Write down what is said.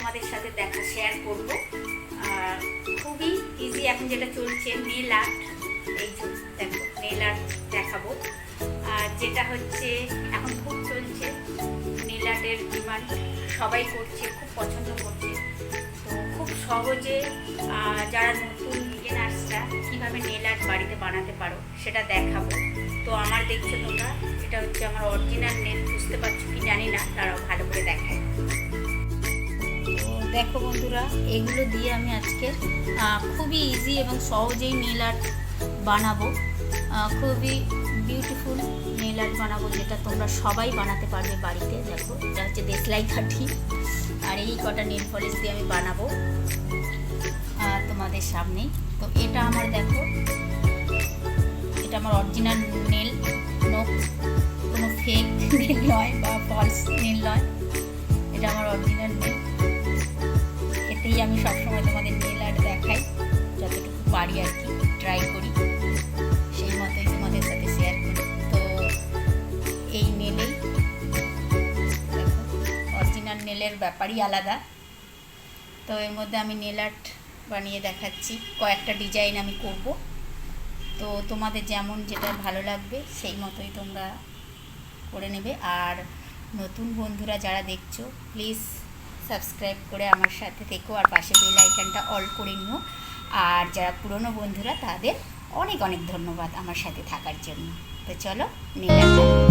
তোমাদের সাথে শেয়ার করব। খুবই ইজি এখন যেটা চলছে নেল আর্ট। এই যে দেখো নেল আর্ট দেখাবো। আর যেটা হচ্ছে এখন খুব চলছে নেল আর্টের ডিমান্ড, সবাই করছে, খুব পছন্দ করছে। তো খুব সহজে যারা নতুন বিগিনার্সরা কীভাবে নেল আর্ট বাড়িতে বানাতে পারো সেটা দেখাবো। তো আমার দেখছো তোমরা, এটা হচ্ছে আমার অরিজিনাল নেল, বুঝতে পারছো কি জানি না, তারাও ভালো করে দেখায়। তো দেখো বন্ধুরা, এগুলো দিয়ে আমি আজকে খুবই ইজি এবং সহজেই নেল আর্ট বানাবো। খুবই বিউটিফুল নেল আর্ট বানাবো, যেটা তোমরা সবাই বানাতে পারবে বাড়িতে। দেখো এটা হচ্ছে দেশলাই কাঠি, আর এই কটা নেল পলিশ দিয়ে আমি বানাবো তোমাদের সামনেই। তো এটা আমার দেখো, এটা আমার অরিজিনাল নেল, কোনো ফেক নেল নয় বা ফলস নেল নয়, এটা আমার অরিজিনাল নেল। এতেই আমি সবসময় তোমাদের নেল আর্ট দেখাই, যতটুকু পারি আর কি ট্রাই করি, সেই মতোই তোমাদের সাথে শেয়ার করি। তো এই নেলেই দেখো, অরিজিনাল নেলের ব্যাপারই আলাদা। তো এর মধ্যে আমি নেল আর্ট বানিয়ে দেখাচ্ছি, কয়েকটা ডিজাইন আমি করব। তো তোমাদের যেমন যেটা ভালো লাগবে সেই মতোই তোমরা করে নেবে। আর নতুন বন্ধুরা যারা দেখছো, প্লিজ সাবস্ক্রাইব করে আমার সাথে থেকো, আর পাশে বেল আইকনটা অল করে নিও। আর যারা পুরনো বন্ধুরা তাদের অনেক অনেক ধন্যবাদ আমার সাথে থাকার জন্য। তো চলো নেল আর্ট